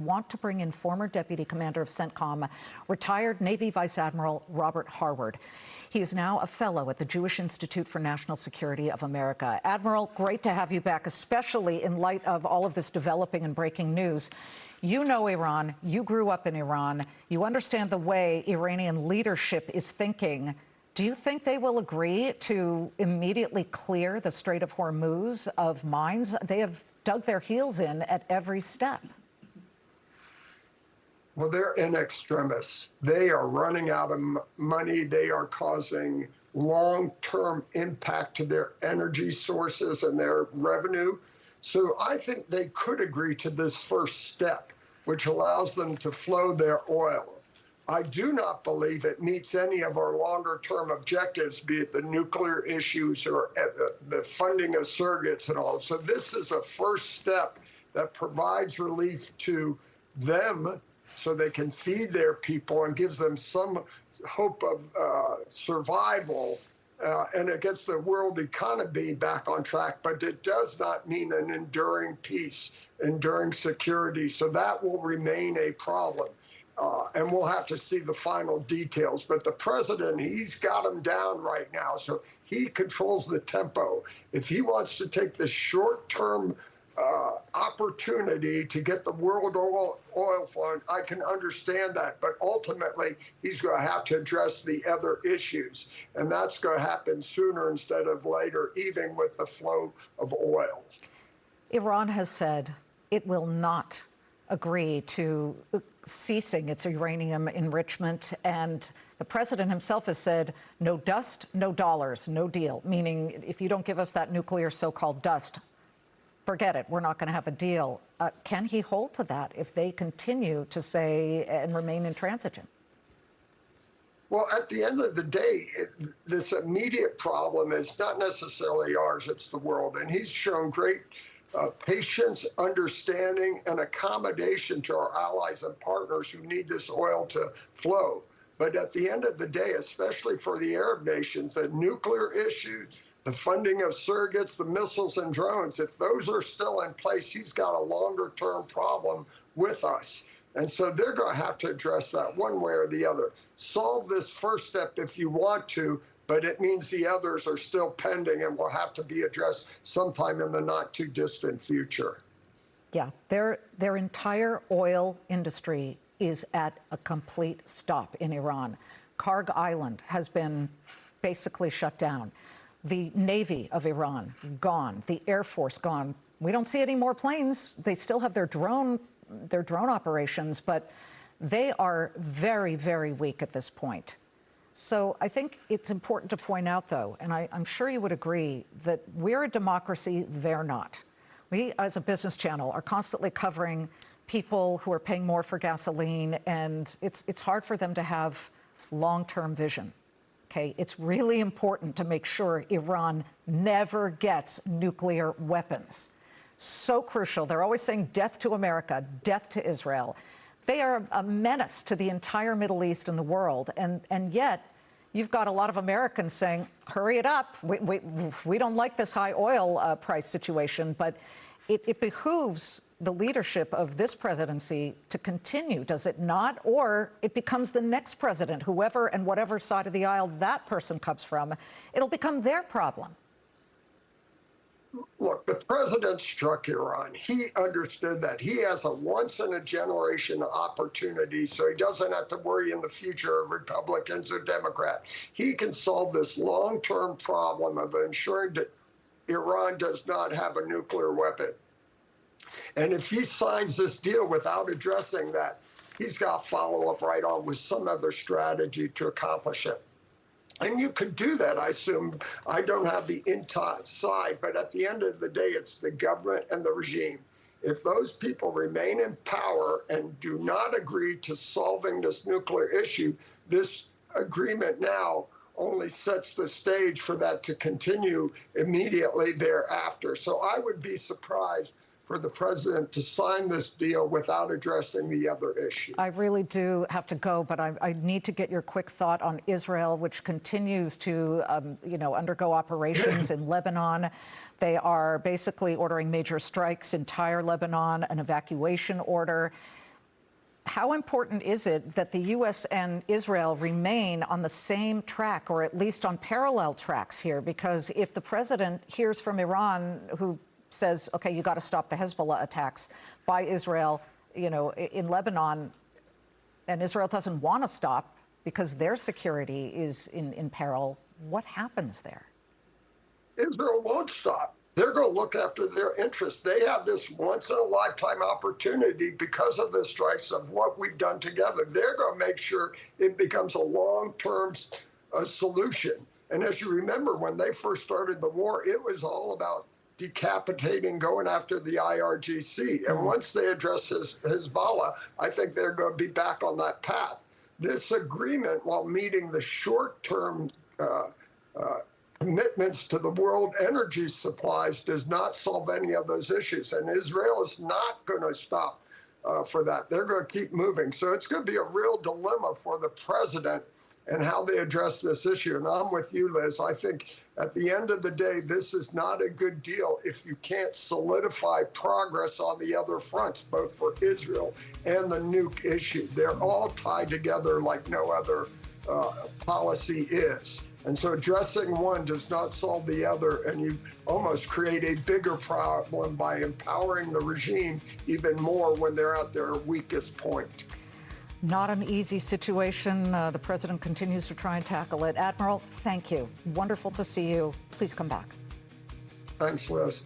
Want to bring in former Deputy Commander of CENTCOM, retired Navy Vice Admiral Robert Harward. He is now a fellow at the Jewish Institute for National Security of America. Admiral, great to have you back, especially in light of all of this developing and breaking news. You know Iran. You grew up in Iran. You understand the way Iranian leadership is thinking. Do you think they will agree to immediately clear the Strait of Hormuz of mines? They have dug their heels in at every step. Well, they're in extremis. They are running out of money. They are causing long-term impact to their energy sources and their revenue. So I think they could agree to this first step, which allows them to flow their oil. I do not believe it meets any of our longer-term objectives, be it the nuclear issues or the funding of surrogates and all. So this is a first step that provides relief to them so they can feed their people and gives them some hope of survival, and it gets the world economy back on track, but it does not mean an enduring peace, enduring security. So that will remain a problem, and we'll have to see the final details. But the president, he's got them down right now, so he controls the tempo. If he wants to take the short-term opportunity to get the world oil flowing, I can understand that. But ultimately, he's going to have to address the other issues. And that's going to happen sooner instead of later, even with the flow of oil. Iran has said it will not agree to ceasing its uranium enrichment. And the president himself has said, no dust, no dollars, no deal. Meaning, if you don't give us that nuclear so-called dust, forget it, we're not going to have a deal. Can he hold to that if they continue to say and remain intransigent? Well, at the end of the day, this immediate problem is not necessarily ours, it's the world. And he's shown great patience, understanding, and accommodation to our allies and partners who need this oil to flow. But at the end of the day, especially for the Arab nations, the nuclear issues, the funding of surrogates, the missiles and drones, if those are still in place, he's got a longer-term problem with us. And so they're going to have to address that one way or the other. Solve this first step if you want to, but it means the others are still pending and will have to be addressed sometime in the not-too-distant future. Yeah, their entire oil industry is at a complete stop in Iran. Karg Island has been basically shut down. The Navy of Iran, gone. The Air Force, gone. We don't see any more planes. They still have their drone operations, but they are very, very weak at this point. So I think it's important to point out, though, and I'm sure you would agree, that we're a democracy, they're not. We, as a business channel, are constantly covering people who are paying more for gasoline, and it's hard for them to have long-term vision. Okay, it's really important to make sure Iran never gets nuclear weapons. So crucial. They're always saying death to America, death to Israel. They are a menace to the entire Middle East and the world. And yet, you've got a lot of Americans saying, hurry it up. We don't like this high oil price situation, but it behooves the leadership of this presidency to continue, does it not? Or it becomes the next president, whoever and whatever side of the aisle that person comes from, it'll become their problem. Look, the president struck Iran. He understood that. He has a once-in-a-generation opportunity, so he doesn't have to worry in the future of Republicans or Democrats. He can solve this long-term problem of ensuring that Iran does not have a nuclear weapon. And if he signs this deal without addressing that, he's got to follow up right on with some other strategy to accomplish it. And you could do that, I assume. I don't have the inside, but at the end of the day, it's the government and the regime. If those people remain in power and do not agree to solving this nuclear issue, this agreement now only sets the stage for that to continue immediately thereafter. So I would be surprised for the president to sign this deal without addressing the other issue. I really do have to go, but I need to get your quick thought on Israel, which continues to, undergo operations in Lebanon. They are basically ordering major strikes, entire Lebanon, an evacuation order. How important is it that the U.S. and Israel remain on the same track, or at least on parallel tracks here? Because if the president hears from Iran, who says, okay, you got to stop the Hezbollah attacks by Israel, in Lebanon, and Israel doesn't want to stop because their security is in peril, what happens there? Israel won't stop. They're going to look after their interests. They have this once-in-a-lifetime opportunity because of the strikes of what we've done together. They're going to make sure it becomes a long-term solution. And as you remember, when they first started the war, it was all about decapitating, going after the IRGC. And once they address Hezbollah, I think they're going to be back on that path. This agreement, while meeting the short-term commitments to the world energy supplies, does not solve any of those issues. And Israel is not going to stop for that. They're going to keep moving. So it's going to be a real dilemma for the president and how they address this issue. And I'm with you, Liz. I think at the end of the day, this is not a good deal if you can't solidify progress on the other fronts, both for Israel and the nuke issue. They're all tied together like no other policy is. And so addressing one does not solve the other, and you almost create a bigger problem by empowering the regime even more when they're at their weakest point. Not an easy situation. The president continues to try and tackle it. Admiral, thank you. Wonderful to see you. Please come back. Thanks, Liz.